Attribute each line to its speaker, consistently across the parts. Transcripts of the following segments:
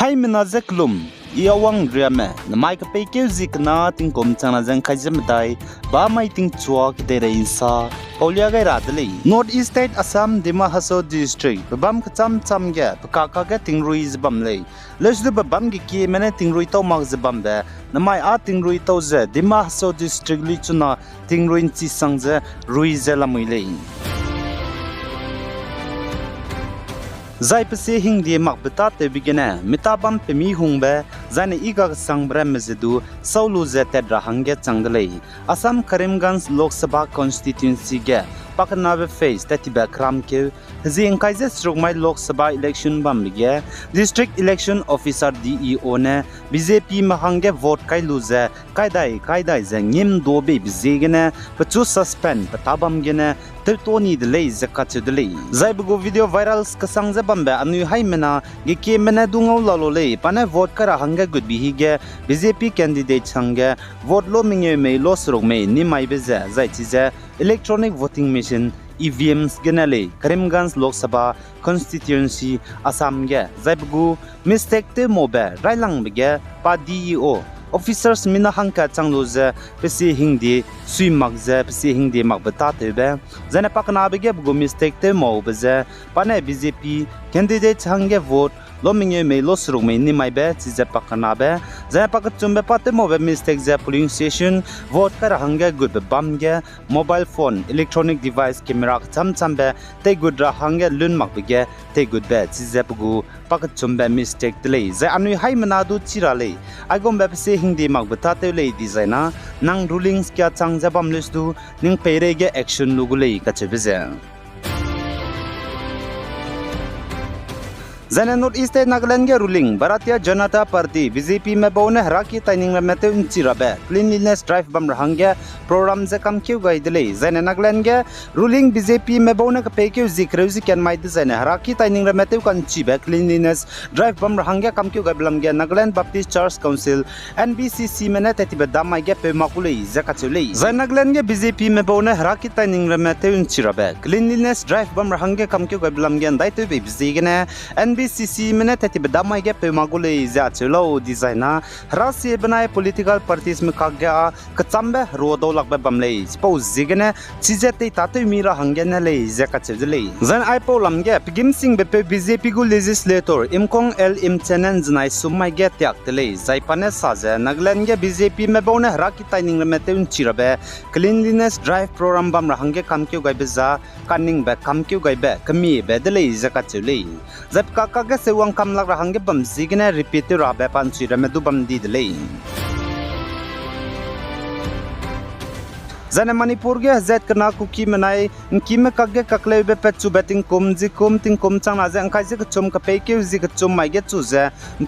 Speaker 1: Hai menazeklum iawang drama namai ka peke zikna ting kom chana jang khajam dai ba mai ting chua ki dere insa paulia gai radle North East State Assam Dima Haso District bam kacham cham ge ka ga tingrui zbam le lesdu bam gi ki mena tingrui to mag zbam be namai a tingrui to ze Dima Haso District li chuna tingrui chi sangje rui ze lamui le Zai pese hing die mak beta te bigena mitabam pemi hungbe zane iga sangbra mezedu saulu zete drahangge changdlei Assam Karimganj Lok Sabha constituency ge paknabe face tatiba kram ke zing kaise strugmai Lok Sabha election bam ge district election officer DEO ne BJP mahangge vote kai luze kaidai zangim dobe bizegene pachu suspend patabam gene tertoni delay zakatu delay zaibugo video viral kasang zabamba anu haimena ge ke mena dungau lalole pane vote kara hanga good bihige BJP candidate change vote lo mingye me los rok me ni mai beza zai chize electronic voting machine EVMs genale Karimganj Lok Sabha constituency Assam ge zaibugo mistake te mobe railang bege pa DEO officers mina hangka changloze pesi hingdi sui magze pesi hingdi magbata tebe zane pakna bege bugo mistake te mo beze pane BJP candidate hange vote lomingye me losruk me ni maibe chize pakna be zane pakachumbe pate mo be mistake ze polling station vote kar hange good bamge mobile phone electronic device camera chambe te good ra hange lun magbege te good be chize bugo pakachumbe mistake delay ze anu hai manadu chirale agombe pese hindi magbata te le designer nang rulings kya changjabam lisdu ning perege action lugulei kachebeze Zane North East Nagaland ge ruling Bharatiya Janata Party BJP me bone haraki taining me te unchirabe cleanliness drive bam rahangge program je kam kyu gai dele Zane Nagaland ge ruling BJP me bone ka pekyu zikreuzi ken mai de Zane haraki taining me te kan chibe cleanliness drive bam rahangge kam kyu gai blam ge Nagaland Baptist Church Council NBCC me ne tetibe damai ge pe makulei zakachulei Zane Nagaland ge BJP me bone haraki taining me te unchirabe cleanliness drive bam rahangge kam kyu gai blam ge dai te bizigene NBCC mene tati bedamai ge pe magule za chelo designer rasi banai political parties me kagya kachambe rodo lakbe bamle suppose zigene chizete tate mira hangena le ze kachele zan ipo lamge pigim sing be BJP gu legislator imkong l imchenen znai sumai ge tyak tele zaipane saje Nagaland ge BJP me bone haraki taining me te unchirabe cleanliness drive program bam rahange kamkyu gai beza kanning be kamkyu gai be kami be dele ze kachele zapka kaga sewang kam lag rahang ge bam zigene repeat ra be pan chi rame du bam di dele Zane Manipur ge zet kana kuki manai ki me kagge kakle be pechu betting kum ji kum ting kum chang na jang khai je chum ka pe ke ji ka chum mai ge chu je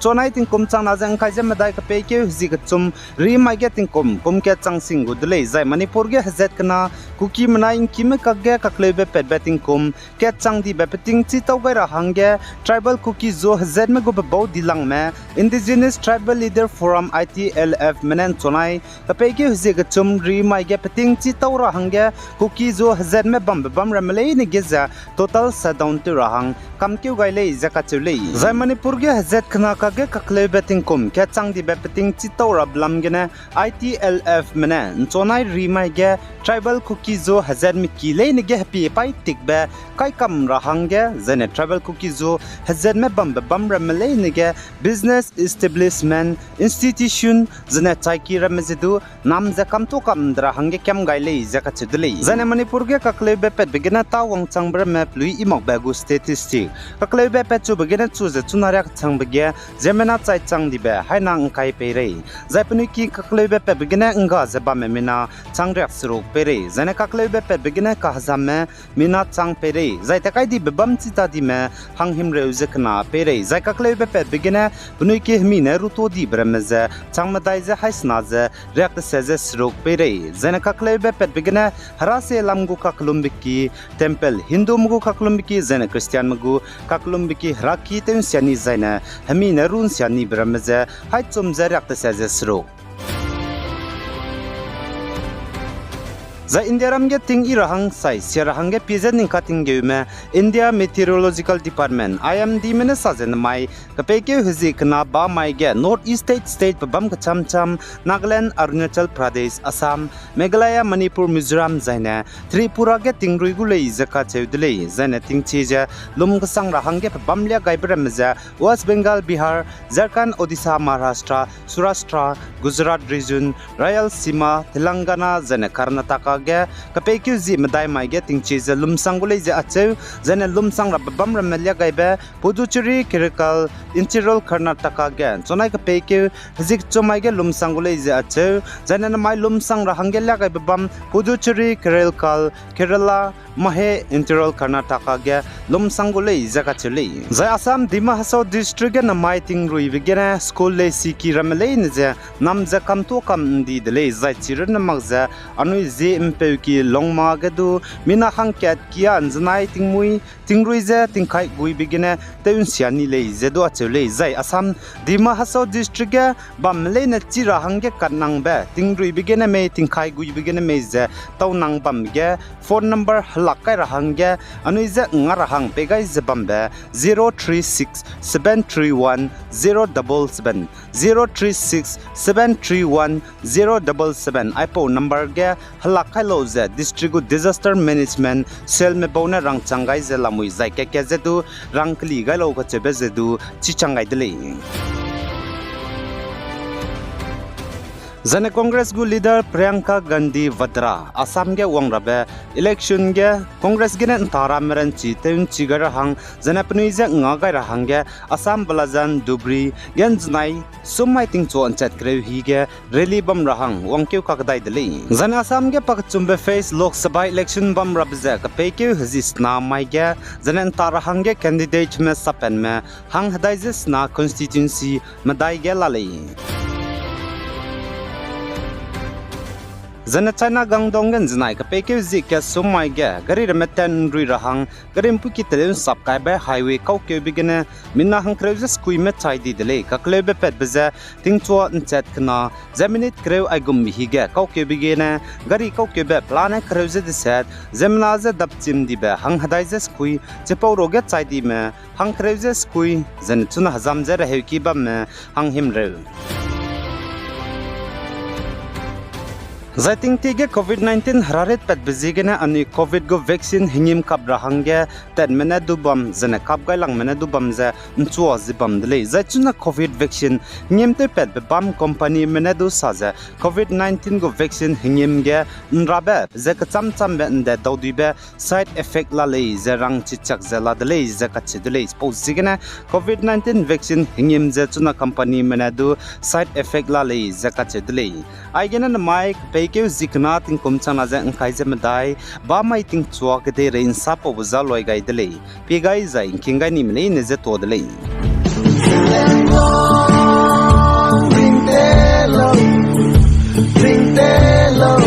Speaker 1: chonai ting kum chang na jang khai je me dai ka pe ke ji ka chum ri mai ge ting kum ke chang sing gu dele zai Manipur ge zet kana kuki manai ki me kagge kakle be pet betting kum ke chang di be peting chi tau gai ra hangge tribal kuki zo zet me go be bo dilang me indigenous tribal leader forum ITLF menen chonai ka pe ke ji ka chum ri mai ge peting chi taura hangge kuki zo hazet me bam ramle ni geza total shutdown tu rahang kamkyu gaile zaka chule zai Manipur ge hazet khna ka ge kakle betting kom kya chang di beting chi taura blam gene ITLF mena chonai rimai ge tribal kuki zo hazet mi kile ni ge happy pai tik be kai kam rahang ge zane tribal kuki zo hazet me bam ramle ni ge business establishment institution zane chaiki ramzedu nam zakam to kam dra hangge kyam gaile zaka chudle zane Manipur ge kakle be pet begena tawang changbra map lui imok bagu statistic kakle be pet chu begena chu je chunarak chang bege zemena chai chang dibe hainang kai pere zaipuni ki kakle be pet begena nga zeba memina changrak srok pere zane kakle be pet begena ka hazame mina chang pere zaita kai di bebam chita di me hanghim reuze kana pere zai kakle be pet begena bunui ki hmine ruto di bremeze changmadai ze haisna ze react seze srok pere zane kakle be pet begena harase lamgu kaklumbiki temple hindu mugu kaklumbiki zane christian mugu kaklumbiki haraki ten siani zaina hami narun siani bramaze haichum zarak ta saje sro za India ram ge ting i rahang sai sia rahang ge pizen ning kating ge me India Meteorological Department IMD mena sajen mai kape ke huzi kana ba mai ge North East state bam ka cham cham Nagaland Arunachal Pradesh Assam Meghalaya Manipur Mizoram zaina Tripura ge tingrui gulei zaka cheudlei zaina tingchi ja lum ka sang rahang ge bam lia gaibram ja West Bengal Bihar Jharkhand Odisha Maharashtra Surashtra Gujarat region Rayalaseema Telangana zaina Karnataka ge kapekyu zi madai mai ge tingchi za lumsang gulei za acheu zaina lumsang ra bam ram lia gaibe Puducherry Kerala Interior Karnataka ge chonai kapekyu zik chomai ge lumsang gulei za acheu zaina mai lumsang ra hangel lia gaibe bam Puducherry Kerala Mahe Interior Karnataka ge lumsang gulei za ka cheli za Assam Dima Hasao district ge na mai tingrui vigena school le siki ramlei ne je nam za kam to kam di dele za chiren magza anui ze impeuki longma ge du mina hang kat kia anjnai tingmui tingrui je tingkai gui bigene teun siani le je do achele zai Assam Dima Hasao district ge bamle na chira hangge kanang ba tingrui bigene me tingkai gui bigene me je tau nang bam ge phone number halakai rahangge anui je ngar hang pegai je bambe 036-731-077 036-731-077 iPhone number ge halakai lo je district disaster management cell me bona rang changai je lamui zai ke je du rang kli ga lo ka chebe je du chi changai dele Zane Congress gu leader Priyanka Gandhi Vadra Assam ge wangrabe election ge Congress ge ntara meran chi teun chi gar hang zane pnui je nga ga hang ge Assam Balajan Dubri gen znai sumai ting cho anchat kreu hi ge rally bam rahang wangkeu ka dai dele zane Assam ge pak chumbe face Lok Sabha election bam rabze ka pekeu hizis na mai ge zane ntara hang ge candidate me sapen me hang hadai je na constituency madai ge lalei Zana China Gangdongan Znai Kapeke Zika Sumai Ga, Gari Remetan Rirahang, Garim Puki Telem Sapkai by Highway Kauke Begin, Minna Hang Creuses Kuimet Tidy delay, Kaklebe Pet Baza, Tingtua and Tetkana, Zeminit Crew Igum Higa, Kauke Begin, Gari Kaukebe, Plana Creuses the set, Zemnaza Daptim Dibe, Hang Hadizes Kui, Chepo Get Tidy me, Hang Creuses Kui, Zenituna Hazam Zera Hekiba me, Hang him rev. Zaiting tige COVID-19 hararet pet bezigena ani COVID go vaccine hingim kabra hangge tet mena dubam zene kabgai lang mena dubam ze nchuo zibam dele zaituna COVID vaccine ngimte pet be bam company mena du saze COVID-19 go vaccine hingim ge nrabe ze ka cham cham be nde dawdibe side effect la le ze rang chichak ze la dele ze ka chidele suppose zigena COVID-19 vaccine hingim ze chuna company mena du side effect la le ze ka chidele aigena na mic Keu zikna ting kumchang na jang khai je madai ba mai ting chua ke de rein sa po za loi gai dele pe gai za king gai ni mne ne je to dele ring de lo